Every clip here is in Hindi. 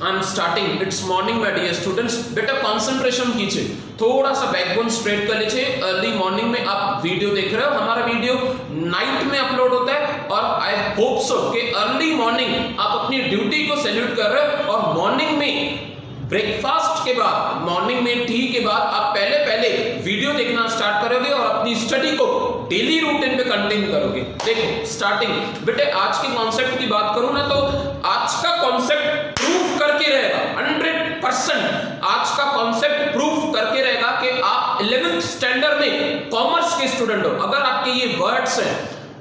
I am starting. It's morning my dear students. बेटा कंसंट्रेशन कीजिए, थोड़ा सा बैकबोन स्ट्रेट कर लीजिए। अर्ली मॉर्निंग में आप वीडियो देख रहे हो, हमारा वीडियो नाइट में अपलोड होता है और आई होप सो कि अर्ली मॉर्निंग आप अपनी ड्यूटी को सैल्यूट कर रहे हो और मॉर्निंग में ब्रेकफास्ट के बाद, मॉर्निंग में टी के बाद आप पहले वीडियो देखना स्टार्ट करोगे और अपनी स्टडी को डेली रूटीन पे कंटिन्यू करोगे। देखो स्टार्टिंग बेटे, आज के कॉन्सेप्ट की बात करूं ना तो आज का कॉन्सेप्ट प्रूफ करके रहेगा 100%। आज का कॉन्सेप्ट प्रूफ करके रहेगा कि आप 11th स्टैंडर्ड में कॉमर्स के स्टूडेंट हो। अगर आपके ये वर्ड्स हैं,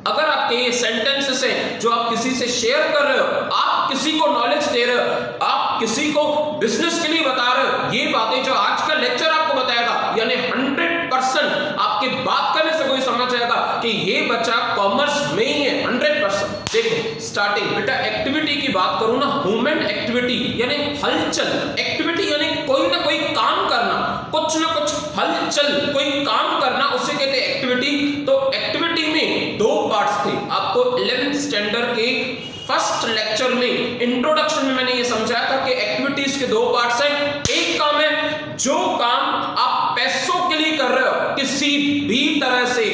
अगर आपके ये सेंटेंसेस हैं जो आप किसी से शेयर कर रहे हो, आप किसी को नॉलेज दे रहे हो, आप किसी को बिजनेस के लिए बता रहे हो, ये बातें जो आज का लेक्चर आपको बताएगा, यानी 100% आपके बात करने से कोई समझ जाएगा कि ये बच्चा कॉमर्स में ही है 100%। देखो स्टार्टिंग बेटा, एक्टिविटी की बात करूं ना, ह्यूमन एक्टिविटी यानी हलचल, एक्टिविटी यानी कोई ना कोई काम करना, कुछ ना कुछ हलचल, कोई काम करना, उसे कहते हैं एक्टिविटी। तो एक्टिविटी में दो पार्ट्स थे। आपको 11th स्टैंडर्ड के फर्स्ट लेक्चर में इंट्रोडक्शन में मैंने ये समझाया था कि एक्टिविटीज के दो पार्ट्स हैं। एक काम है जो काम आप पैसों के लिए कर रहे हो, किसी भी तरह से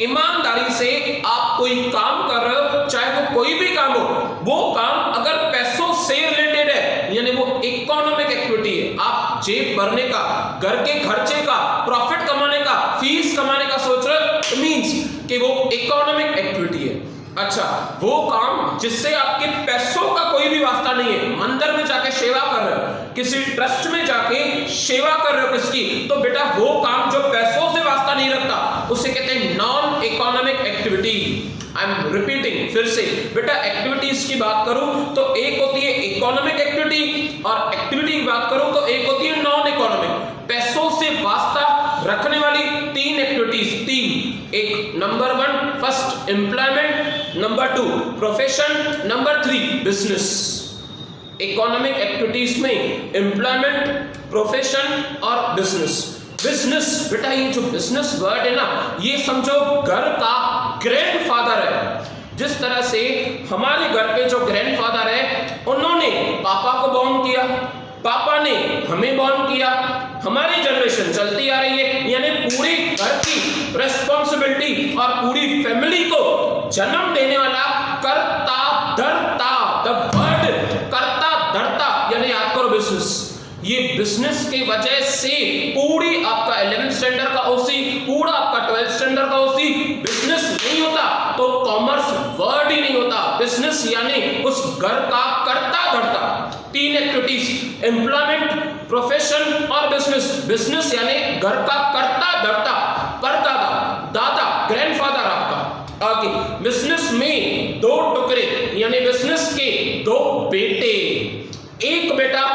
ईमानदारी से आप कोई काम कर रहे हो, चाहे वो कोई भी काम हो, वो काम अगर पैसों से रिलेटेड है यानी वो इकोनॉमिक एक्टिविटी है। आप जेब भरने का, घर के खर्चे का, प्रॉफिट कमाने का, फीस कमाने का सोच रहे हो, मींस कि वो इकोनॉमिक एक्टिविटी है। अच्छा, वो काम जिससे आपके पैसों का कोई भी वास्ता नहीं है, मंदिर में जाके सेवा कर रहे हो, किसी ट्रस्ट में जाके सेवा कर रहे हो किसकी, तो बेटा वो काम जो पैसों से वास्ता नहीं रखता उसे कहते हैं non economic activity. I am repeating फिर से बेटा, एक्टिविटीज की बात करूं तो एक होती है इकोनॉमिक एक्टिविटी और एक्टिविटी की बात करूं तो एक होती है नॉन इकोनॉमिक। पैसों से वास्ता रखने वाली तीन एक्टिविटीज, तीन, एक number 1 first employment, number 2 profession, number 3 business. Economic activities में एम्प्लॉयमेंट, प्रोफेशन और बिजनेस। बिजनेस बेटा, ये जो बिजनेस वर्ड है ना, ये समझो घर का ग्रैंडफादर है। जिस तरह से हमारे घर पे जो ग्रैंडफादर है, उन्होंने पापा को बॉर्न किया, पापा ने हमें बॉर्न किया, हमारी जनरेशन चलती आ रही है, यानी पूरी घर की रेस्पॉन्सिबिलिटी और पूरी फैमिली को जन्म देने वाला कर्ता धर्ता, द वर्ड कर्ता धर्ता, यानी याद करो बिजनेस। ये बिजनेस की वजह से पूरी आपका 11th स्टैंडर्ड का ओसी, पूरा आपका 12th स्टैंडर्ड का ओसी बिजनेस नहीं होता तो कॉमर्स वर्ड ही नहीं होता। बिजनेस यानी उस घर का कर्ता धर्ता। तीन एक्टिविटीज, एम्प्लॉयमेंट, प्रोफेशन और बिजनेस। बिजनेस यानी घर का कर्ता धर्ता, परदादा, दादा, ग्रैंडफादर आपका। आगे बिजनेस में दो टुकड़े यानी बिजनेस के दो बेटे, एक बेटा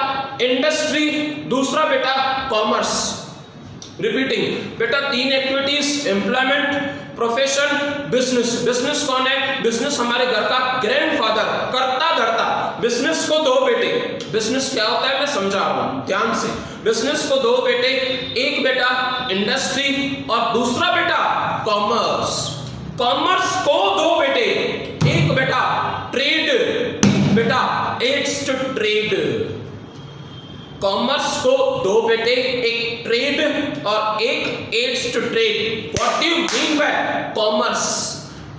इंडस्ट्री, दूसरा बेटा कॉमर्स। रिपीटिंग बेटा, तीन activities, employment, profession, business. Business कौन है? बिजनेस हमारे घर का ग्रैंडफादर, कर्ता धर्ता। बिजनेस को दो बेटे। बिजनेस क्या होता है मैं समझा रहा हूं ध्यान से। बिजनेस को दो बेटे, एक बेटा इंडस्ट्री और दूसरा बेटा कॉमर्स। कॉमर्स को दो बेटे, एक बेटा ट्रेड, एक बेटा एड्स टू ट्रेड। कॉमर्स को दो बेटे, एक ट्रेड और एक aids to trade. What do you mean by commerce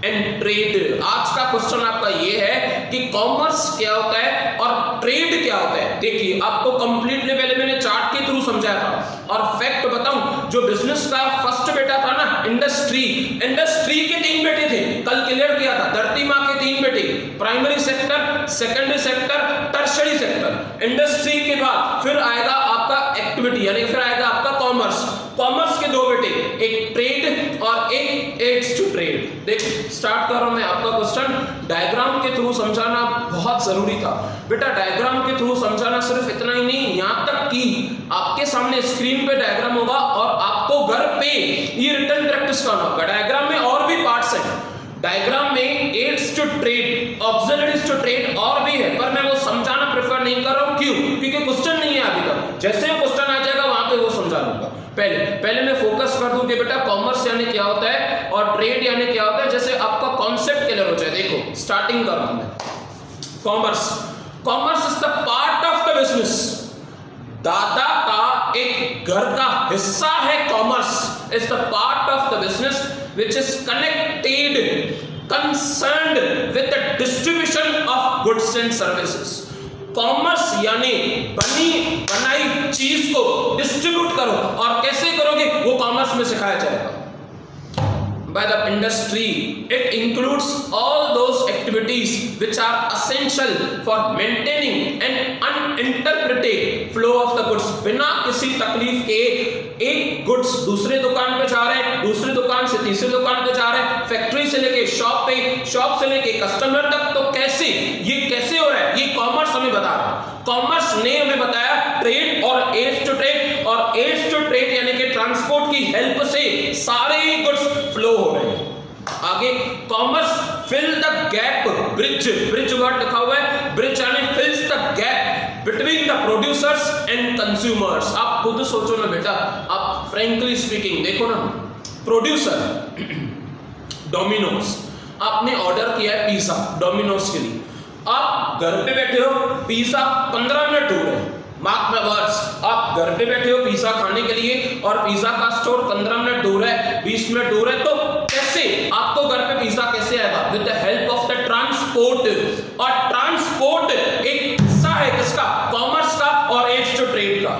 and trade? आज का क्वेश्चन आपका ये है कि कॉमर्स क्या होता है और ट्रेड क्या होता है। देखिए आपको कंप्लीटली पहले मैंने चार्ट के थ्रू समझाया था और फैक्ट बताऊं, जो बिजनेस का फर्स्ट बेटा था ना इंडस्ट्री, इंडस्ट्री के तीन बेटे थे, कल क्लियर किया था। धरती माँ के तीन बेटे, primary sector, secondary sector, tertiary sector. Industry के बाद फिर आएगा आपका एक्टिविटी यानी फिर आएगा आपका कॉमर्स। कॉमर्स के दो बेटे, एक ट्रेड और एक एड्स टू ट्रेड। देखिए स्टार्ट कर रहा हूं मैं आपका क्वेश्चन। डायग्राम के थ्रू समझाना बहुत जरूरी था बेटा। डायग्राम के थ्रू समझाना सिर्फ इतना ही नहीं, यहां तक कि आपके सामने स्क्रीन पे डायग्राम होगा और आपको घर पे ये रिटर्न प्रैक्टिस करना होगा। डायग्राम में और भी पार्ट्स हैं। डायग्राम में aids to trade, auxiliaries to trade और भी है, पर मैं वो समझाना प्रेफर नहीं कर रहा हूं। क्यों? क्योंकि क्वेश्चन नहीं है अभी तक। जैसे क्वेश्चन आ जाएगा वहां पे वो समझा दूंगा। पहले मैं फोकस कर दूं कि बेटा कॉमर्स यानी क्या होता है और ट्रेड यानी क्या होता है, जैसे आपका कॉन्सेप्ट क्लियर हो जाए। देखो स्टार्टिंग कर रहा हूं मैं। Commerce is the part of the the business, दादा का एक घर का हिस्सा है commerce, is the part of the business which is connected concerned with the distribution of goods and services. Commerce यानी बनाई चीज को डिस्ट्रीब्यूट करो, और कैसे करोगे वो कॉमर्स में सिखाया जाएगा। By the industry, it includes all those activities which are essential for maintaining an uninterrupted flow of the goods। बिना किसी तकलीफ के एक गुड्स दूसरे दुकान पे जा रहे हैं, दूसरी दुकान से तीसरी दुकान पे जा रहे हैं, फैक्ट्री से लेके शॉप पे, शॉप से लेके कस्टमर तक, तो कैसे ये कैसे हो रहा है, ये कॉमर्स हमें बता रहा है। कॉमर्स ने हमें बताया ट्रेड और एड्स टू ट्रेड, और एड्स टू ट्रेड यानी कि ट्रांसपोर्ट की हेल्प से सारे गुड्स फ्लो हो रहे हैं। आगे commerce fill the gap, bridge, bridge word लिखा हुआ है, ब्रिज यानी fills the gap between the producers and consumers. आप खुद सोचो ना बेटा, आप फ्रैंकली स्पीकिंग देखो ना, प्रोड्यूसर डोमिनोज, आपने ऑर्डर किया है पिज्जा डोमिनोज के लिए, आप घर पे बैठे हो, पिज्जा 15 मिनट दूर है, मार्क माय वर्ड्स, आप घर पे बैठे हो पिज्जा खाने के लिए और पिज्जा का स्टोर 15 मिनट दूर है, 20 मिनट दूर है, तो कैसे आपको घर पे पिज्जा कैसे आएगा? With the help of the transport. और ट्रांसपोर्ट एक हिस्सा है किसका? कॉमर्स का और एड्स टू ट्रेड का।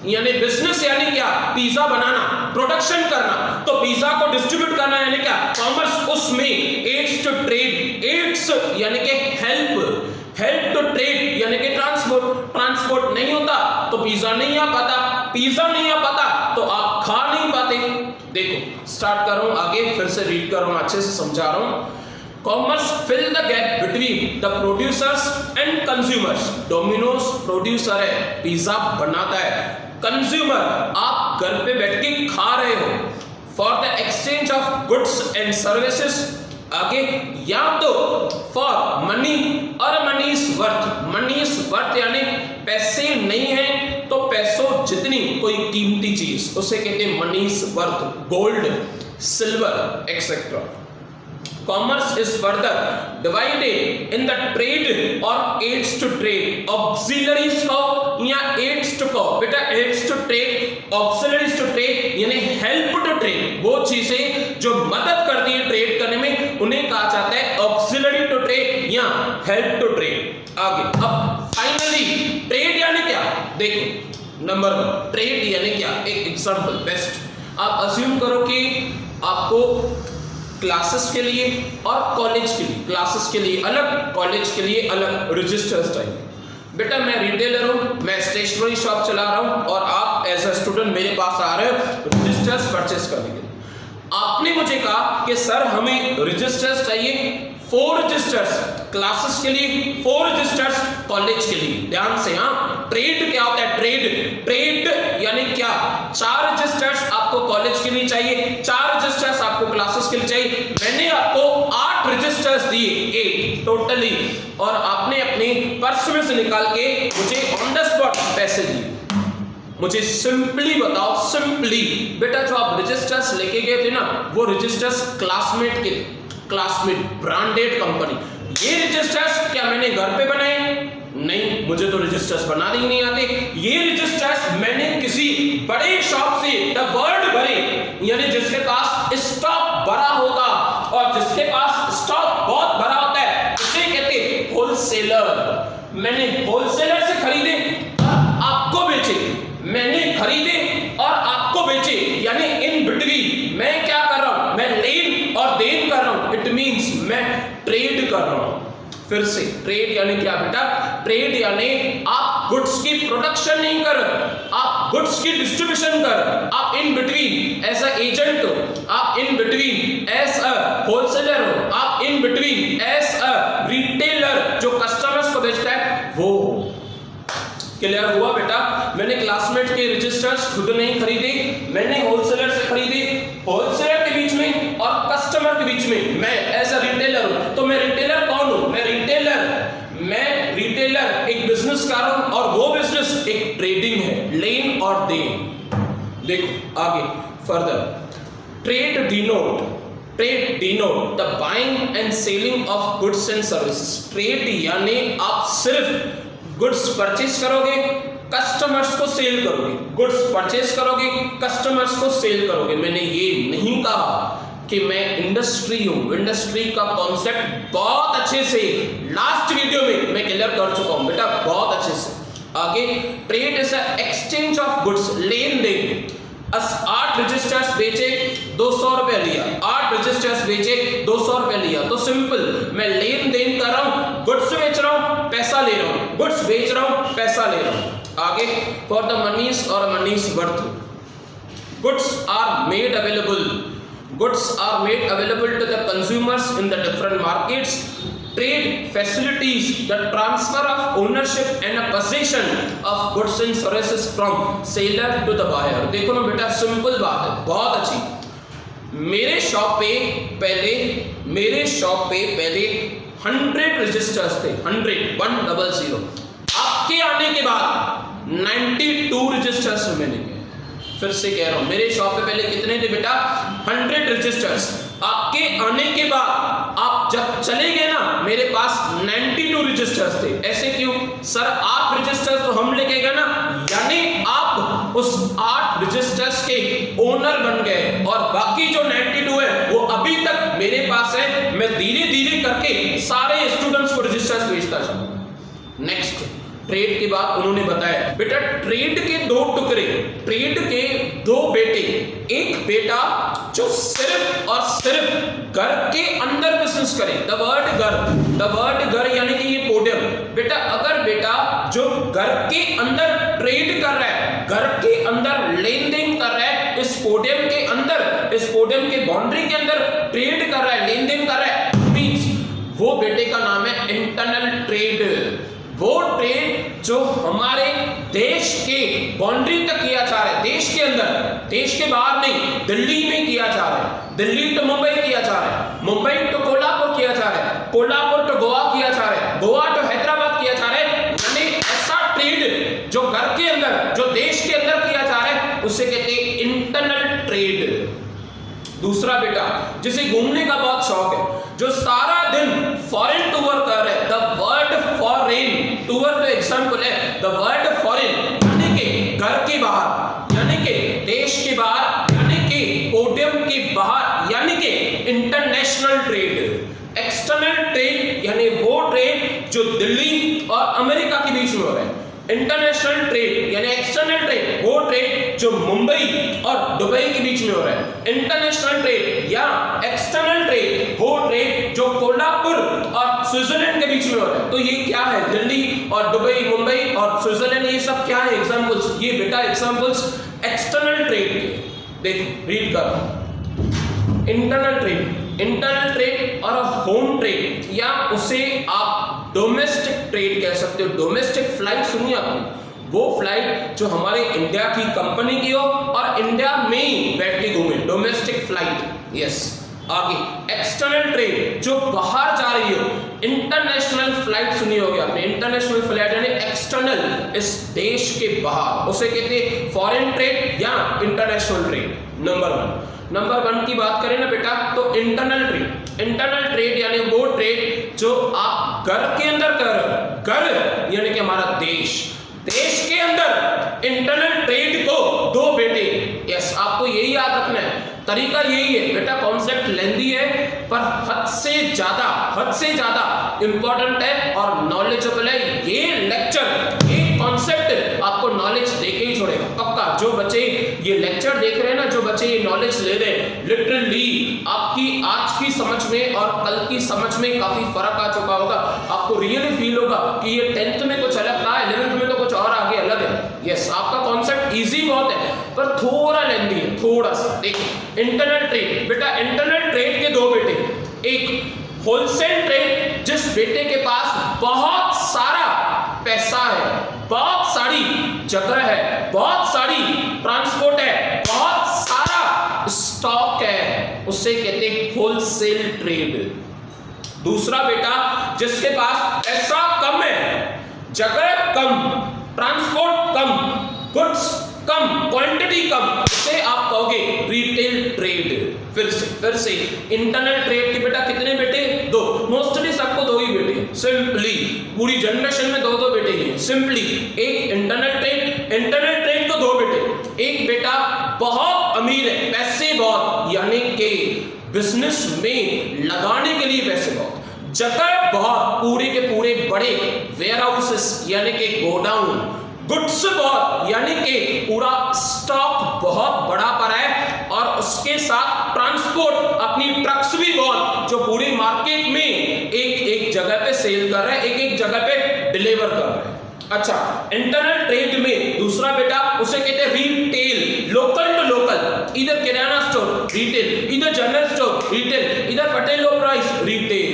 यानी बिजनेस यानी क्या? पिज्जा बनाना, प्रोडक्शन करना, तो पिज्जा को डिस्ट्रीब्यूट करना यानी क्या? कॉमर्स। उसमें एड्स टू ट्रेड, एड्स यानी कि हेल्प, हेल्प टू ट्रेड यानी कि ट्रांसपोर्ट, ट्रांसपोर्ट नहीं होता तो पिज्जा नहीं आ पाता, पिज्जा नहीं आ पाता तो आप खा नहीं पाते। देखो स्टार्ट कर रहा हूं आगे, फिर से रीड कर रहा हूं, अच्छे से समझा रहा हूं। Commerce fill the gap between the producers and consumers. Domino's producer है, पिज्जा बनाता है, कंज्यूमर आप घर पे बैठ के खा रहे हो। For the exchange of goods and services, आगे या तो फॉर मनी और money is worth, money is worth यानी पैसे नहीं है तो पैसों जितनी कोई कीमती चीज उसे कहते हैं money is worth, gold, silver etcetera. Commerce is further divided in the trade और एड्स टू ट्रेड। ऑक्सिलरीज को या एड्स टू को, बेटा aids to trade, auxiliaries to trade यानी हेल्प टू ट्रेड, वो चीजें जो मदद करती है ट्रेड करने में उन्हें कहा जाता है ऑक्सिलरी टू ट्रेड या हेल्प टू ट्रेड। आगे अब फाइनली ट्रेड यानी क्या? देखो नंबर 1 ट्रेड यानी क्या? एक एग्जांपल बेस्ट, आप अज्यूम करो कि आपको क्लासेस के लिए और कॉलेज के लिए, क्लासेस के लिए अलग, कॉलेज के लिए अलग रजिस्टर्स चाहिए। बेटा मैं रिटेलर हूँ, मैं स्टेशनरी शॉप चला रहा हूँ और आप एज अ स्टूडेंट मेरे पास आ रहे हो रजिस्टर्स परचेस करने के लिए। आपने मुझे कहा कि सर हमें रजिस्टर्स चाहिए, 4 रजिस्टर्स क्लासेस के लिए, 4 रजिस्टर्स कॉलेज के लिए। ध्यान से, हाँ ट्रेड क्या होता है? ट्रेड, ट्रेड यानी क्या? 4 रजिस्टर्स आपको कॉलेज के लिए चाहिए, 4 रजिस्टर्स आपको क्लासेस के लिए चाहिए। मैंने आपको 8 रजिस्टर्स दिए, 8 टोटली, और आपने अपने पर्स में से निकाल के मुझे ऑन द स्पॉट पैसे दिए। मुझे सिंपली बताओ, सिंपली बेटा जो आप रजिस्टर्स लेके गए थे ना, वो रजिस्टर्स क्लासमेट के, क्लासमेट ब्रांडेड कंपनी। ये रजिस्टर्स क्या मैंने घर पे बनाए? नहीं, मुझे तो रजिस्टर्स बनाने ही नहीं आते। ये रजिस्टर्स मैंने किसी बड़े शॉप से द वर्ल्ड भरे, यानी जिसके पास स्टॉक बड़ा होगा, और जिसके पास स्टॉक बहुत बड़ा होता है उसे कहते हैं होलसेलर। मैंने होलसेलर से खरीदे और आपको बेचे, मैंने खरीदे और आपको बेचे, यानी इन बिटवीन मैं क्या कर रहा हूं? मैं लेन और देन कर रहा हूं। इट मींस मैं ट्रेड कर रहा हूं। फिर से ट्रेड यानी क्या बेटा? ट्रेड यानी आप गुड्स की प्रोडक्शन नहीं कर, आप गुड्स की डिस्ट्रीब्यूशन कर, आप in between as a agent हो, आप in between as a wholesaler हो, आप in between as a retailer जो कस्टमर्स को बेचता है वो। क्लियर हुआ बेटा? मैंने क्लासमेट के रजिस्टर्स खुद नहीं खरीदे, मैंने होलसेलर से खरीदे। होलसेलर के बीच में और कस्टमर के बीच में मैं एज अ रिटेलर हूं। तो मैं रिटेलर कौन हूं? मैं रिटेलर एक बिजनेसकार हूं, और वो बिजनेस एक ट्रेडिंग है, लेन और देन। देखो आगे further, trade denote the buying and selling of goods and services. Trade यानी आप सिर्फ गुड्स परचेस करोगे, कस्टमर्स को सेल करोगे। गुड्स परचेस करोगे, कस्टमर्स को सेल करोगे। मैंने ये नहीं कहा कि मैं इंडस्ट्री हूं। इंडस्ट्री का कॉन्सेप्ट बहुत अच्छे से लास्ट वीडियो में मैं क्लियर कर चुका हूं बेटा, बहुत अच्छे से। आगे, trade is exchange of goods, लेन देन। 8 रजिस्टर्स बेचे, 200 रुपए लिया। 8 रजिस्टर्स बेचे, 200 रुपए लिया। तो सिंपल, मैं लेन देन कर रहा हूं, गुड्स बेच रहा हूं, पैसा ले रहा हूं, गुड्स बेच रहा हूं, पैसा ले रहा हूं। आगे, फॉर द मनीज और moneys worth, goods are made available. Goods are made available to the consumers in the different markets. Trade facilities the transfer of ownership and a possession of goods and services from seller to the buyer. देखो ना बेटा, सिंपल बात है, बहुत अच्छी। मेरे शॉप पे पहले 100 रजिस्टर्स थे, 100 आपके आने के बाद 92 रजिस्टर्स मैंने। फिर से कह रहा हूं, मेरे शॉप पे पहले कितने थे बेटा? 100 रजिस्टर्स। आपके आने के बाद आप जब चले गए ना, मेरे पास 92 रजिस्टर्स थे। ऐसे क्यों सर? 8 रजिस्टर्स तो हम लेके गए ना, यानी आप उस 8 रजिस्टर्स के ओनर बन गए, और बाकी जो 92 है वो अभी तक मेरे पास है। मैं धीरे धीरे करके सारे स्टूडेंट्स को रजिस्टर्स भेजता जाऊंगा। नेक्स्ट, ट्रेड के बाद उन्होंने बताया बेटा, ट्रेड के 2 टुकड़े, ट्रेड के 2 बेटे। एक बेटा जो सिर्फ और सिर्फ घर के अंदर बिजनेस करे। द वर्ड घर यानी कि ये पोडियम। बेटा, अगर बेटा जो घर के अंदर ट्रेड कर रहा है, घर के अंदर लेन देन कर रहा है, इस पोडियम के अंदर, इस पोडियम के बाउंड्री के अंदर ट्रेड कर रहा है, लेन देन कर रहा है, मींस वो बेटे का नाम है इंटरनल ट्रेड। वो ट्रेड जो हमारे देश के बाउंड्री तक किया जा रहा है, देश के अंदर, देश के बाहर नहीं, दिल्ली में किया जा रहा है, दिल्ली टू मुंबई किया जा रहा है, मुंबई टू कोल्हापुर किया जा रहा है, कोल्हापुर टू गोवा किया जा रहा है, गोवा टू हैदराबाद किया जा रहा है। यानी ऐसा ट्रेड जो घर के अंदर, जो देश के अंदर किया जा रहा है, उसे कहते हैं इंटरनल ट्रेड। दूसरा बेटा, जिसे घूमने का बहुत शौक है, जो सारा दिन फॉरेन टूर कर रहे हैं, द वर्ड फॉरेन टूर तो एग्जाम्पल है, द वर्ड फॉरेन यानी कि घर के बाहर, यानी कि देश के बाहर, यानी कि पोडियम के बाहर, यानी कि इंटरनेशनल ट्रेड। एक्सटर्नल ट्रेड यानी वो ट्रेड जो दिल्ली और अमेरिका के बीच में हो रहा है। इंटरनेशनल ट्रेड यानी एक्सटर्नल ट्रेड वो ट्रेड जो मुंबई और दुबई के बीच में हो रहा है। इंटरनेशनल ट्रेड या एक्सटर्नल ट्रेड वो ट्रेड जो कोल्हापुर और स्विट्जरलैंड के बीच में हो रहा है। तो ये क्या है? दिल्ली और दुबई, मुंबई और स्विट्जरलैंड, ये सब क्या है? एग्जांपल्स। ये बेटा एग्जांपल्स एक्सटर्नल ट्रेड के। देखो, रीड कर। इंटरनल ट्रेड और होम ट्रेड, या उसे आप डोमेस्टिक ट्रेड कह सकते हो। डोमेस्टिक फ्लाइट सुनिए आपने, वो फ्लाइट जो हमारे इंडिया की कंपनी की हो और इंडिया में ही बैठ के घूमे, डोमेस्टिक फ्लाइट। यस। आगे, एक्सटर्नल ट्रेड जो बाहर जा रही हो। इंटरनेशनल फ्लाइट सुनी होगी आपने, इंटरनेशनल फ्लाइट यानी एक्सटर्नल, इस देश के बाहर, उसे कहते हैं फॉरेन ट्रेड या इंटरनेशनल ट्रेड। नंबर 1 की बात करें ना बेटा, तो इंटरनल ट्रेड यानी वो ट्रेड जो आप घर के अंदर कर रहे हो। घर यानी कि हमारा देश के अंदर इंटरनल ट्रेड को 2 बेटे। यस, आपको यही याद रखना है, तरीका यही है बेटा। कॉन्सेप्ट लेंदी है पर हद से ज्यादा इंपॉर्टेंट है और नॉलेजेबल है। ये लेक्चर, ये कॉन्सेप्ट आपको नॉलेज देके ही छोड़ेगा पक्का। जो बच्चे ये लेक्चर देख रहे हैं ना, जो बच्चे ये नॉलेज ले रहे हैं, लिटरली आपकी आज की समझ में और कल की समझ में काफी फर्क आ चुका होगा। आपको रियली फील होगा कि ये 10th में कुछ अलग था, 11th में तो कुछ और आगे अलग है। यस, आपका कॉन्सेप्ट इजी बहुत है पर थोड़ा लेंदी है, थोड़ा सा। देखिए, इंटरनल ट्रेड बेटा, इंटरनल ट्रेड के 2 बेटे। एक होलसेल ट्रेड, जिस बेटे के पास बहुत सारा पैसा है, बहुत सारी जगह है, बहुत सारी ट्रांसपोर्ट है, बहुत सारा स्टॉक है, उसे कहते हैं होलसेल ट्रेड। दूसरा बेटा, जिसके पास पैसा कम है, जगह कम, ट्रांसपोर्ट कम, गुड्स कम, क्वांटिटी कम, इसे आप कहोगे रिटेल ट्रेड। फिर से इंटरनल ट्रेड के बेटा कितने बेटे? 2। मोस्टली सबको 2 ही बेटे हैं। सिंपली पूरी जनरेशन में 2 बेटे ही हैं। सिंपली एक इंटरनल ट्रेड को 2 बेटे, एक बेटा बहुत अमीर है, पैसे बहुत, यानी कि बिजनेस में लगाने के लिए पैसे बहुत, जगह बहुत, पूरे के पूरे बड़े वेयर हाउसेस यानी कि गोडाउन, गुड्स बहुत यानी कि पूरा स्टॉक बहुत बड़ा पड़ा है, और उसके साथ ट्रांसपोर्ट, अपनी ट्रक्स भी बहुत, जो पूरी मार्केट में एक जगह पे सेल कर रहे हैं, एक जगह पे डिलीवर कर रहे हैं। अच्छा, इंटरनल ट्रेड में दूसरा बेटा, उसे कहते हैं रिटेल, लोकल टू लोकल, इधर किराना स्टोर रिटेल, इधर जनरल स्टोर रिटेल, इधर पटेल लो प्राइस रिटेल।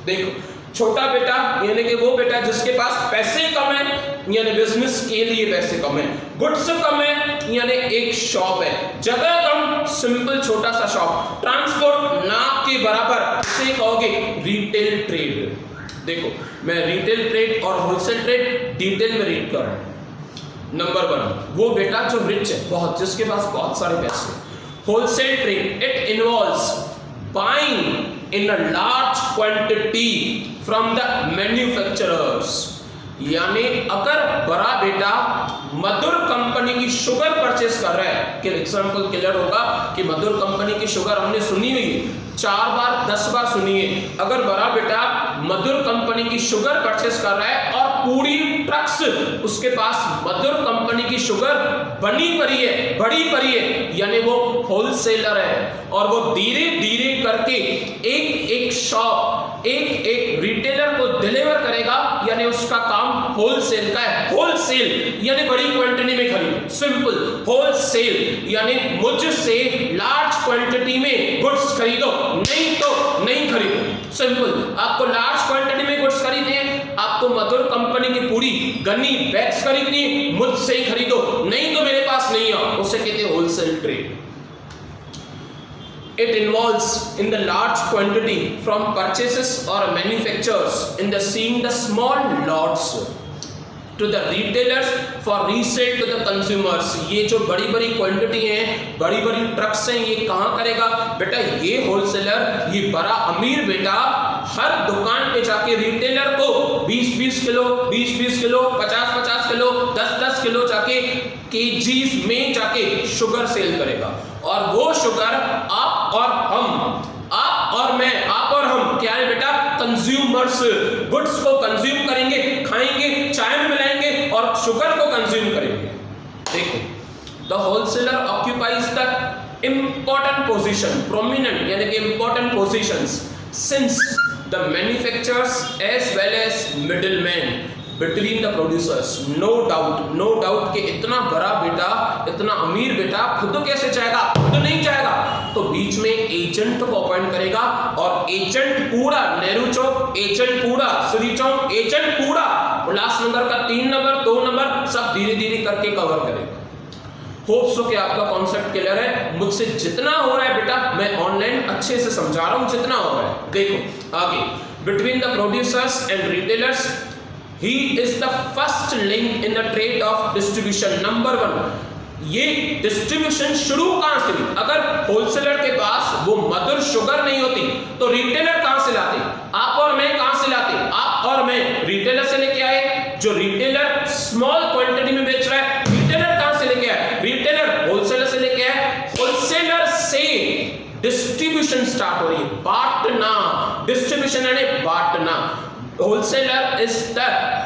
देखो, छोटा बेटा यानी कि वो बेटा जिसके पास पैसे कम है, यानी बिजनेस के लिए पैसे कम है, गुड्स कम है यानी एक शॉप है, जगह कम, सिंपल छोटा सा शॉप, ट्रांसपोर्ट ना के बराबर, इसे कहोगे रिटेल ट्रेड। देखो, मैं रिटेल ट्रेड और होलसेल ट्रेड डिटेल में रीड कर रहा हूं। नंबर 1, वो बेटा जो रिच है बहुत, जिसके पास बहुत सारे पैसे। Wholesale trade, it involves buying in a large quantity from the manufacturers, यानी अगर बड़ा बेटा मधुर कंपनी की शुगर परचेस कर रहा है, कि एग्जांपल क्लियर होगा कि मधुर कंपनी की शुगर हमने सुनी हुई है 4 बार 10 बार सुनी है। अगर बड़ा बेटा मधुर कंपनी की शुगर परचेस कर रहा है और पूरी ट्रक्स उसके पास मधुर कंपनी की शुगर बनी पड़ी है, बड़ी पड़ी है, यानी वो होलसेलर है, और वो धीरे धीरे करके एक शॉप, एक रिटेलर को डिलीवर करेगा, यानी उसका काम होलसेल का है। होलसेल यानी बड़ी क्वांटिटी में खरीदो, सिंपल। होलसेल यानी मुझसे लार्ज क्वांटिटी में गुड्स खरीदो, नहीं तो नहीं खरीदो, सिंपल। आपको लार्ज क्वांटिटी में गुड्स खरीदने हैं, आपको मधुर कंपनी की पूरी गन्नी बैग्स खरीदनी है, मुझसे ही खरीदो, नहीं तो मेरे पास नहीं है, उसे कहते हैं wholesale trade. It involves in the large quantity from purchases or manufacturers in the seeing the small lots to the retailers for resale to the consumers। ये जो बड़ी बड़ी क्वांटिटी है, बड़ी बड़ी ट्रक्स हैं, ये कहाँ करेगा बेटा? ये होलसेलर, ये बड़ा अमीर बेटा हर दुकान पे जाके रिटेलर को 20-20 किलो, 20-20 किलो, 50-50 किलो, 10-10 किलो जाके केजीज में जाके शुगर सेल करेगा। और वो शुगर आप और हम, आप और मैं, आप और हम क्या है बेटा? कंज्यूमर्स, गुड्स को कंज्यूम करेंगे, खाएंगे, चाय में मिलाएंगे और शुगर को कंज्यूम करेंगे। देखो, the wholesaler occupies the important position, prominent यानी कि important positions since the manufacturers as well as middleman between the producers. No doubt कि इतना बड़ा बेटा, इतना अमीर बेटा खुद कैसे जाएगा? खुद नहीं जाएगा, तो बीच में एजेंट को अपॉइंट करेगा, और एजेंट पूरा नेहरू चौक, एजेंट पूरा श्री चौक, एजेंट पूरा उल्लासनगर का 3 नंबर 2 नंबर सब धीरे धीरे करके कवर करेगा। होप सो कि आपका कॉन्सेप्ट क्लियर है। मुझसे जितना हो रहा है बेटा, मैं ऑनलाइन अच्छे से समझा रहा हूं, जितना हो रहा है। देखो आगे, between the producers and retailers, he is the first link in the trade of distribution। Number 1, ये डिस्ट्रीब्यूशन शुरू कहां से हुई? अगर होलसेलर के पास वो मधुर शुगर नहीं होती तो रिटेलर कहां से लाते? आप और मैं कहां से लाते? आप और मैं रिटेलर से लेके आए। जो रिटेलर स्मॉल क्वांटिटी में बेच रहा है, रिटेलर कहां से लेके आए? रिटेलर होलसेलर से लेके आए। होलसेलर से डिस्ट्रीब्यूशन स्टार्ट हो रही है, बांटना। डिस्ट्रीब्यूशन यानी बांटना। Wholesaler is the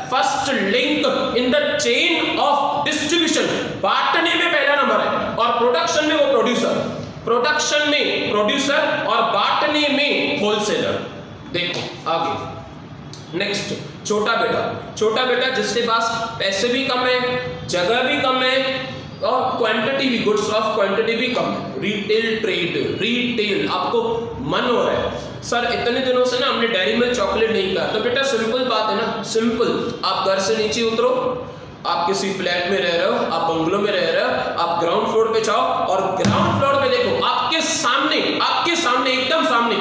first link in the chain of distribution। बांटने में पहला नंबर है, और प्रोडक्शन में वो प्रोड्यूसर, प्रोडक्शन में प्रोड्यूसर और बांटने में होलसेलर। देखो आगे, नेक्स्ट, छोटा बेटा जिसके पास पैसे भी कम है, जगह भी कम है, और क्वांटिटी भी, गुड्स ऑफ क्वांटिटी भी कम है। Retail trade, retail. आपको मन हो रहा है सर इतने दिनों से ना हमने डेयरी मिल्क चॉकलेट नहीं खाया, तो बेटा सिंपल बात है ना, सिंपल। आप घर से नीचे उतरो, आप किसी फ्लैट में रह रहे हो, आप बंगलो में रह रहे हो, आप ग्राउंड फ्लोर पे जाओ, और ग्राउंड फ्लोर पे देखो आपके सामने एकदम सामने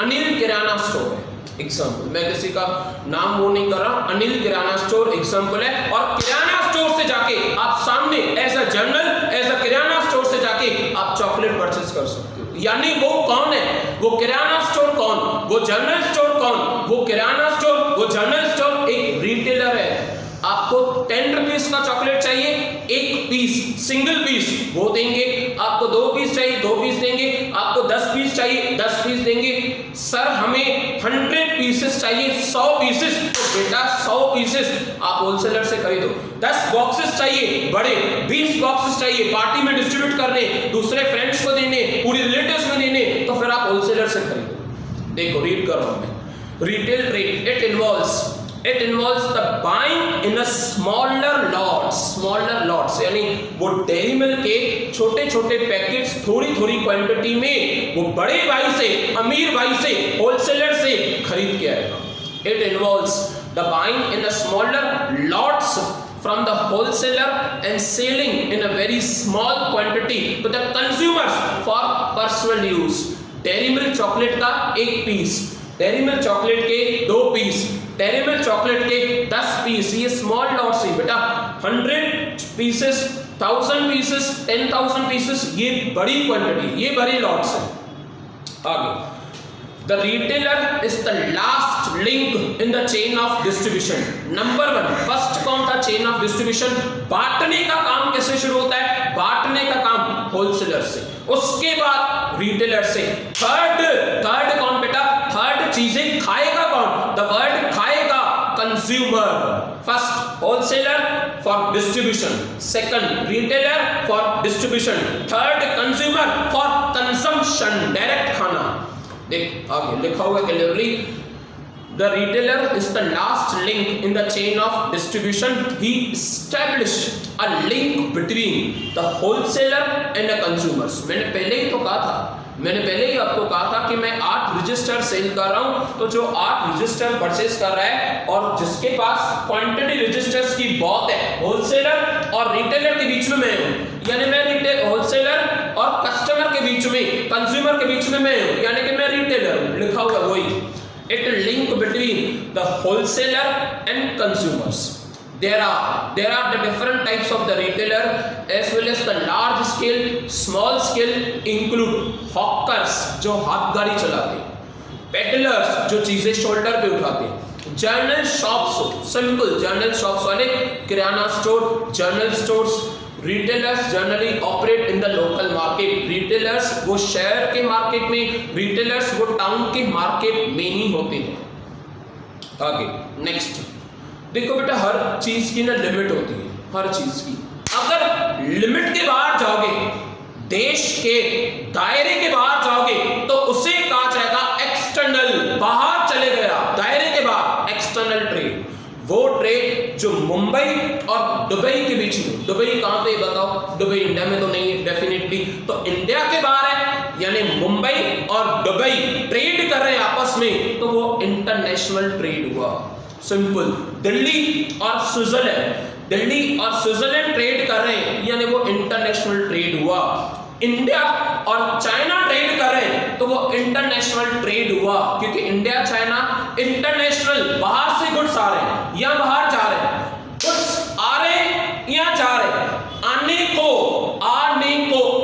अनिल किराना स्टोर है। एग्जाम्पल, मैं किसी का नाम वो नहीं कर रहा, अनिल किराना स्टोर एग्जाम्पल है। और किराना स्टोर से जाके आप सामने as a journal, as a kirana store से जाके आप चॉकलेट परचेस कर सकते हो। यानी वो कौन है? वो किराना स्टोर कौन? वो जनरल स्टोर कौन? वो किराना स्टोर, वो जनरल स्टोर एक रिटेलर है। आपको 10 रुपीस का चॉकलेट चाहिए, एक पीस सिंगल पीस वो देंगे। आपको 2 पीस चाहिए, 2 पीस देंगे। आपको 10 पीस चाहिए, 10 पीस देंगे। सर हमें 100 पीसेस चाहिए, 100 पीसेस, तो बेटा 100 पीसेस आप होलसेलर से खरीदो। 10 बॉक्सेस चाहिए बड़े, 20 बॉक्सेस चाहिए पार्टी में डिस्ट्रीब्यूट करने, दूसरे फ्रेंड्स को देने, पूरी रिलेटिव्स में देने, तो फिर आप होलसेलर से खरीदो। देखो रीड कर रहा हूं मैं। Retail trade it involves the buying in a smaller lots, यानी वो डेयरी मिल्क के छोटे छोटे पैकेट्स थोड़ी थोड़ी क्वांटिटी में वो बड़े भाई से, अमीर भाई से, होलसेलर से खरीद के आएगा। It involves the buying in a smaller lots from the wholesaler and selling in a very small quantity to the consumers for personal use। Dairy milk chocolate का 1 पीस, डेयरी मिल्क चॉकलेट के 2 पीस, डेयरी मिल्क चॉकलेट के 10 पीस, ये स्मॉल लॉट्स है बेटा। 100 पीसेस, 1000 पीसेस, 10,000 पीसेस, ये बड़ी क्वांटिटी, ये बड़ी लॉट्स है। आगे The retailer is the last link in the chain of distribution। Number 1 first कौन था चेन ऑफ डिस्ट्रीब्यूशन? बांटने का काम कैसे शुरू होता है? बांटने का काम होलसेलर से, उसके बाद रिटेलर से। थर्ड कौन बेटा? थर्ड चीजें खाएगा कौन? द वर्ड खाएगा consumer. First wholesaler for distribution, second retailer for distribution, third consumer for consumption, direct खाना। देख आगे लिखा हुआ clearly, the retailer is the last link in the chain of distribution. He established a link between the wholesaler and the consumers. मैंने पहले ही आपको कहा था कि मैं 8 रजिस्टर सेल कर रहा हूं, तो जो 8 रजिस्टर परचेस कर रहा है और जिसके पास क्वांटिटी रजिस्टर्स की बहुत है, होलसेलर और रिटेलर के बीच में मैं हूं, यानी मैं रिटेल होलसेलर और कस्टमर के बीच में, कंज्यूमर के बीच में मैं हूं, यानी कि मैं रिटेलर हूं। लिखा हुआ वही, it link between the wholesaler and consumers. There are the different types of the retailer as well as the large scale, small scale include hawkers जो हाथ गाड़ी चलाते, peddlers जो चीजें शोल्डर पे उठाते, general shops, simple general shops वाले, kirana store, general stores. Retailers generally operate in the local market. Retailers वो शहर के मार्केट में, रिटेलर्स वो टाउन के मार्केट में ही होते हैं। आगे नेक्स्ट देखो बेटा, हर चीज की ना लिमिट होती है, हर चीज की। अगर लिमिट के बाहर जाओगे, देश के दायरे के बाहर जाओगे, तो उसे कहा जाएगा एक्सटर्नल। बाहर चले गया, दायरे के बाहर, एक्सटर्नल ट्रेड। वो ट्रेड जो मुंबई और दुबई के बीच में, दुबई कहां पे बताओ? दुबई इंडिया में तो नहीं है डेफिनेटली, तो इंडिया के बाहर है, यानी मुंबई और दुबई ट्रेड कर रहे हैं आपस में, तो वो इंटरनेशनल ट्रेड हुआ। सिंपल। दिल्ली और स्विट्जरलैंड ट्रेड कर रहे हैं, यानी वो इंटरनेशनल ट्रेड हुआ। इंडिया और चाइना ट्रेड कर रहे हैं, तो वो इंटरनेशनल ट्रेड हुआ, क्योंकि इंडिया चाइना इंटरनेशनल, बाहर से गुड्स आ रहे हैं या बाहर जा रहे हैं, गुड्स आ रहे हैं या जा रहे हैं। आने को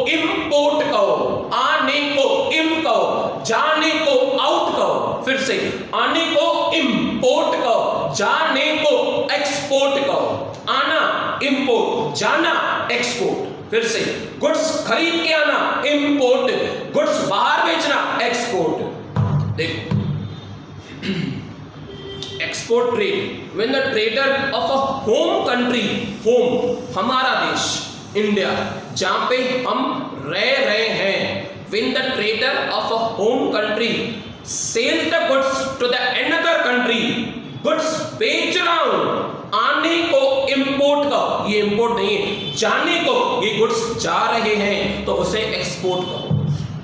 इंपोर्ट कहो, आने को इम कहो, जाने को आउट कहो। फिर से, आने को इंपोर्ट कहो, जाने को एक्सपोर्ट कहो। आना इंपोर्ट, जाना एक्सपोर्ट। फिर से, गुड्स खरीद के आना इंपोर्ट, गुड्स बाहर बेचना एक्सपोर्ट। देखो export trade, when the trader of a home country, home हमारा देश इंडिया जहां पे हम रह रहे हैं, when the trader of a home country sell the goods to the another country, goods बेच रहा हूं, आने को इंपोर्ट का, ये इंपोर्ट नहीं है, जाने को ये गुड्स जा रहे हैं, तो उसे एक्सपोर्ट कहो।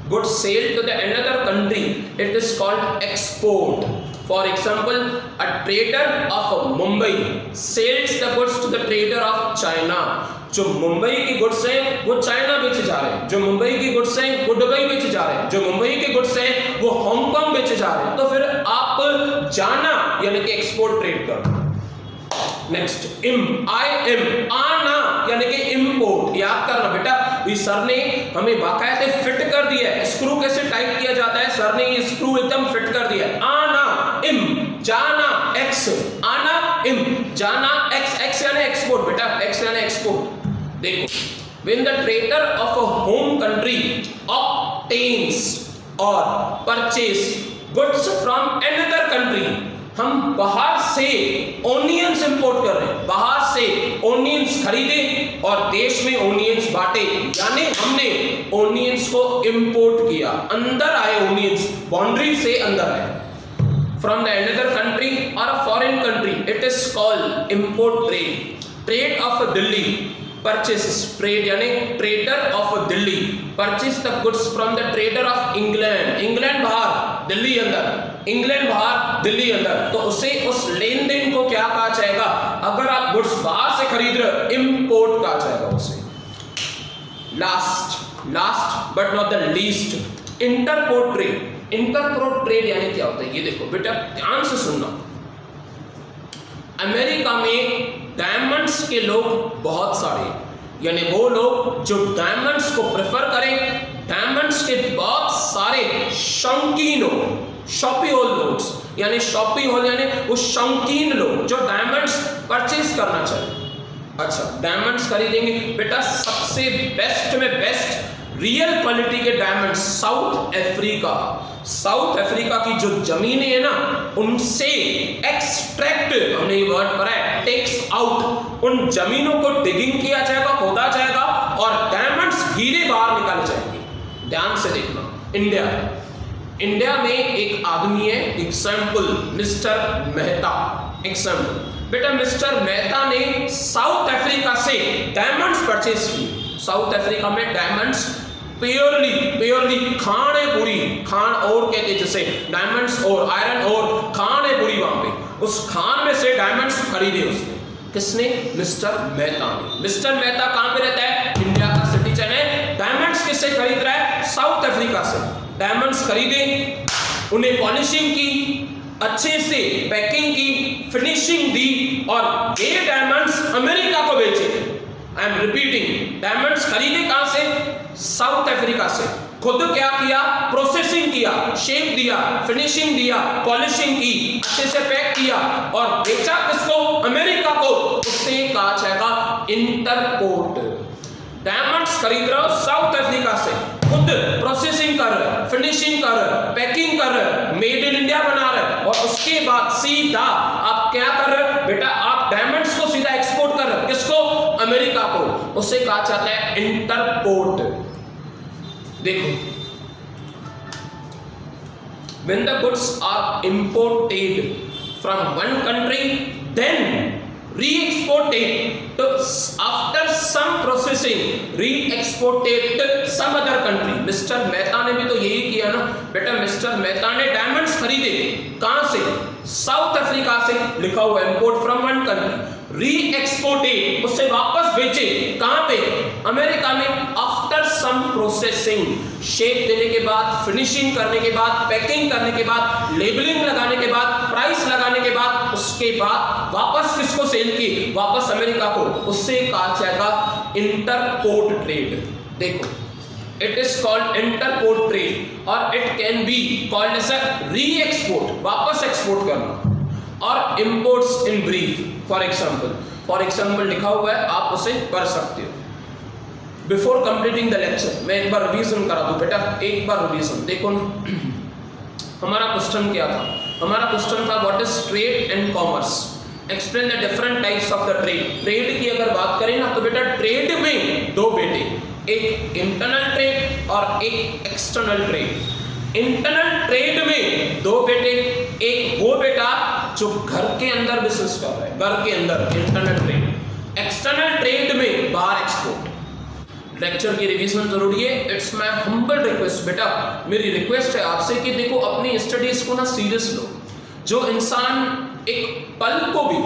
Goods sell to the another country, it is called export. For example, a trader of Mumbai sells the goods to the trader of China. जो मुंबई की गुड्स हैं वो चाइना बेचे जा रहे हैं, जो मुंबई की गुड्स हैं वो दुबई बेचे जा रहे हैं, जो मुंबई के गुड्स हैं वो हांगकांग बेचे जा रहे हैं। तो फिर आप जाना यानी कि एक्सपोर्ट ट्रेड करो। नेक्स्ट, आना यानी कि इंपोर्ट। याद करना बेटा, इस सर ने हमें बाकायदे फिट कर दिया है, स्क्रू कैसे टाइट किया जाता है, सर ने ये स्क्रू एकदम फिट कर दिया है। आना, जाना, एक्स, आना इम, जाना एक्स, एक्स यानी एक्सपोर्ट बेटा, एक्स यानी एक्सपोर्ट। देखो, when the trader of a home country obtains or purchase goods from another country, हम बाहर से ओनियंस इंपोर्ट कर रहे हैं, बाहर से ओनियंस खरीदे और देश में ओनियंस बांटे, यानी हमने ओनियंस को इंपोर्ट किया, अंदर आए ओनियंस, बाउंड्री से अंदर आए फ्रॉम द अनदर कंट्री और a foreign country, it is called import trade. Trade of Delhi purchases, trade यानी trader of Delhi purchase the goods from the trader of England, England बाहर दिल्ली अंदर, इंग्लैंड बाहर दिल्ली अंदर, तो उसे उस लेन देन को क्या कहा जाएगा? अगर आप गुड्स बाहर से खरीद रहे हो, इंपोर्ट कहा जाएगा उसे। Last but not the least, entrepot trade. Entrepot trade यानी क्या होता है ये देखो बेटा, ध्यान से सुनना। अमेरिका में डायमंड्स के लोग बहुत सारे, यानी वो लोग जो डायमंड्स को प्रेफर करें, डायमंड्स के बहुत सारे शौकीन लोग, शॉपी होल लोग, यानी शॉपी होल यानी वो शौकीन लोग जो डायमंड्स परचेज करना चाहिए। अच्छा, डायमंड्स खरीदेंगे बेटा, सबसे बेस्ट में बेस्ट रियल क्वालिटी के diamond south Africa, south Africa की जो जमीनें है ना, उनसे एक्सट्रैक्ट, हमने ये वर्ड पढ़ा है, टेक्स आउट, उन जमीनों को डिगिंग किया जाएगा, खोदा जाएगा और डायमंड्स हीरे बाहर निकाले जाएंगे। ध्यान से देखना, इंडिया में एक आदमी है, एग्जाम्पल मिस्टर मेहता, एग्जाम्पल बेटा, मिस्टर मेहता ने साउथ अफ्रीका से डायमंड्स परचेज किए। साउथ अफ्रीका में डायमंड्स प्योरली खान है पूरी, खान और कहते जैसे डायमंड्स और आयरन और खान है पूरी, वहां पे उस खान में से डायमंड्स खरीदे उसने। किसने? मिस्टर मेहता ने। मिस्टर मेहता कहां पे रहता है? इंडिया का सिटीजन है। डायमंड्स किससे खरीद रहा है? साउथ अफ्रीका से। डायमंड्स खरीदे, उन्हें पॉलिशिंग की, अच्छे से पैकिंग की, फिनिशिंग दी और ये डायमंड्स अमेरिका को बेचे। आई एम रिपीटिंग, डायमंड्स खरीदे कहां से? साउथ अफ्रीका से। खुद क्या किया? प्रोसेसिंग किया, शेप दिया, फिनिशिंग दिया, पॉलिशिंग की, अच्छे से पैक किया और बेचा किसको? अमेरिका को। उससे कहा जाएगा इंटरपोर्ट। डायमंड्स खरीद रहे हो साउथ अफ्रीका से, खुद प्रोसेसिंग कर रहे, फिनिशिंग कर रहे, पैकिंग कर रहे, मेड इन इंडिया बना रहे और उसके बाद सीधा आप क्या कर रहे बेटा? आप डायमंड्स को सीधा एक्सपोर्ट कर रहे, किसको? अमेरिका को। उसे कहा जाता है इंटरपोर्ट। देखो, when the goods are imported from one country, then re-exported to after some processing, re-exported to some other country. Mister Mehta ने भी तो यही किया ना बेटा। मिस्टर मेहता ने डायमंड्स खरीदे कहां से? साउथ अफ्रीका से, लिखा हुआ इंपोर्ट फ्रॉम वन कंट्री, री-एक्सपोर्टेड, उससे वापस बेचे कहां पे? अमेरिका में। आफ्टर सम प्रोसेसिंग, शेप देने के बाद, फिनिशिंग करने के बाद, पैकिंग करने के बाद, लेबलिंग लगाने के बाद, प्राइस लगाने के बाद, उसके बाद वापस किसको सेल की? वापस अमेरिका को। उससे कहा जाएगा इंटरपोर्ट ट्रेड। देखो, it is called entrepot trade और it can be called as a re-export, वापस एक्सपोर्ट करना, और imports in brief. For example लिखा हुआ है, आप उसे पढ़ सकते हो। बिफोर कंप्लीटिंग द लेक्चर मैं एक बार रिवीजन करा दूं बेटा, एक बार रिवीजन देखो ना। हमारा क्वेश्चन क्या था? हमारा क्वेश्चन था what is trade and commerce, explain the different types of the trade. Trade की अगर बात करें ना तो बेटा, ट्रेड में दो बेटे, एक इंटरनल ट्रेड और एक एक्सटर्नल ट्रेड। इंटरनल ट्रेड में दो बेटे, एक वो बेटा जो घर के अंदर बिजनेस कर रहा है, घर के अंदर इंटरनल ट्रेड। एक्सटर्नल ट्रेड में बाहर एक्सपोर्ट। लेक्चर की रिवीजन जरूरी है। इट्स माय हम्बल रिक्वेस्ट बेटा, मेरी रिक्वेस्ट है आपसे कि देखो अपनी स्टडीज को ना सीरियस लो। जो इंसान एक पल को भी,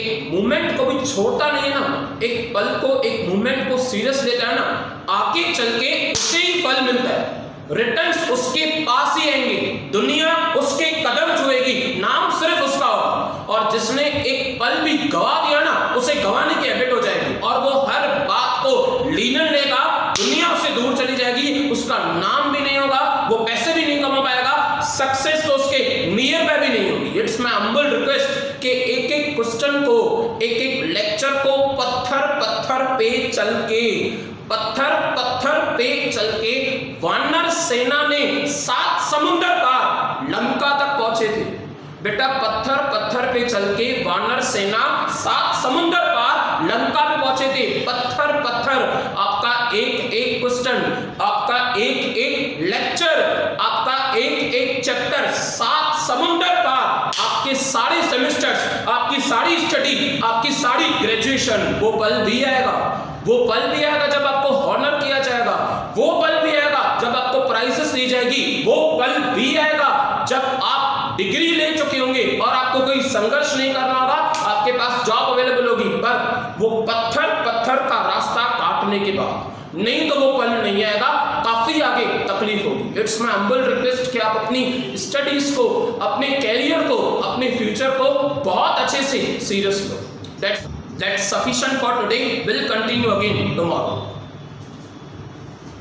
एक मोमेंट को भी छोड़ता नहीं है ना, एक पल को, एक मोमेंट को सीरियस लेता है ना, आगे चल के उससे ही फल मिलता है। रिटर्न्स उसके पास ही आएंगे, दुनिया उसके कदम छुएगी, नाम सिर्फ उसका होगा। और जिसने एक पल भी गवा दिया ना, उसे गवाने की हैबिट हो जाएगी और वो हर बात को लीनन लेगा, दुनिया उससे दूर चली जाएगी, उसका नाम भी नहीं होगा, वो पैसे भी नहीं कमा पाएगा, सक्सेस तो उसके नियर बाय भी नहीं होगी। इट्स माय हम्बल रिक्वेस्ट कि को पत्थर पत्थर पे चल के, पत्थर पत्थर पे चल के वानर सेना ने 7 समुद्र पार लंका तक पहुंचे थे। बेटा पत्थर पत्थर पे चल के वानर सेना 7 समुद्र पार लंका में पहुंचे थे। पत्थर पत्थर, आपका एक एक क्वेश्चन, आपका एक एक लेक्चर, आपका एक एक चैप्टर, 7 समुद्र पार, आपके सारे सेमेस्टर्स, आपकी सारी स्टडी, आपकी सारी ग्रेजुएशन, वो पल भी आएगा, वो पल भी आएगा जब आपको हॉनर किया जाएगा, वो पल भी आएगा जब आपको प्राइजेस दी जाएगी, वो पल भी आएगा जब आप डिग्री ले चुके होंगे और आपको कोई संघर्ष नहीं करना होगा, आपके पास जॉब अवेलेबल होगी। पर वो पत्थर पत्थर का रास्ता काटने के बाद, नहीं तो वो पल नहीं आएगा, काफी आगे तकलीफ होगी। इट्स माय हम्बल रिक्वेस्ट कि आप अपनी स्टडीज को, अपने कैरियर को, अपने फ्यूचर को बहुत अच्छे से serious low. That's sufficient for today. We'll continue again tomorrow.